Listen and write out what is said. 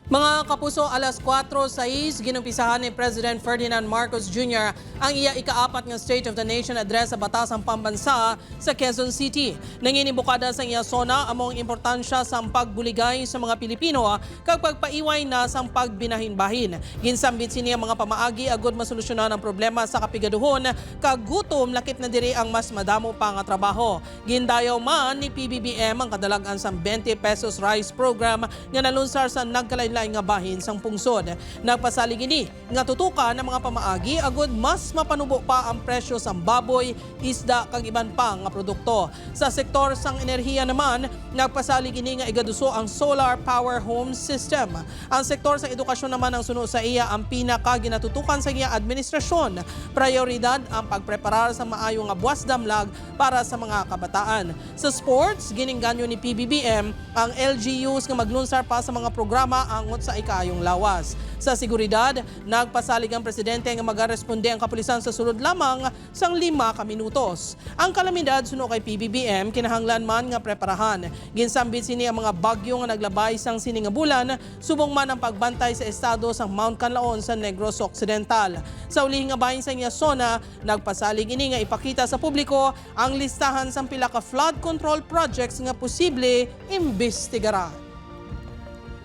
Mga kapuso, alas 4:06, ginumpisahan ni President Ferdinand Marcos Jr. ang iya ika-4 nga State of the Nation address sa Batasang Pambansa sa Quezon City. Nanginibukada sa iya sona among importansya sa pagbuligay sa mga Pilipino kag pagpaiway na sa pagbinahin-bahin. Ginsambit sini ang mga pamaagi agud masolusyonan ang problema sa kapigaduhon kag gutom lakip na diri ang mas madamo pa nga trabaho. Gindayaw man ni PBBM ang kadalagan sa 20 pesos rice program nga nalunsar sa nagkalain nga bahin sang pungsod. Nagpasalig ini nga tutukan ng mga pamaagi agud mas mapanubo pa ang presyo sang baboy, isda kag iban pa nga produkto. Sa sektor sang enerhiya naman, nagpasalig ini nga igaduso ang solar power home system. Ang sektor sang edukasyon naman ang suno sa iya ang pinakaginatutukan sa iya administrasyon. Prioridad ang pagpreparar sa maayo nga buwas damlag para sa mga kabataan. Sa sports, giningganyo ni PBBM ang LGUs nga maglunsar pa sa mga programa angot sa ikayong lawas. Sa seguridad, nagpasalig ang presidente nga magaresponde ang kapulisan sa sulod lamang sang 5 ka minutos. Ang kalamidad suno kay PBBM kinahanglan man nga preparahan. Ginsambit sini ang mga bagyo nga naglabay sang sini nga bulan, subong man ang pagbantay sa estado sang Mount Canlaon sa Negros Occidental. Sa uli nga bahin sa iya sona, nagpasalig ini nga ipakita sa publiko ang listahan sang pila ka flood control projects nga posible imbestigaran.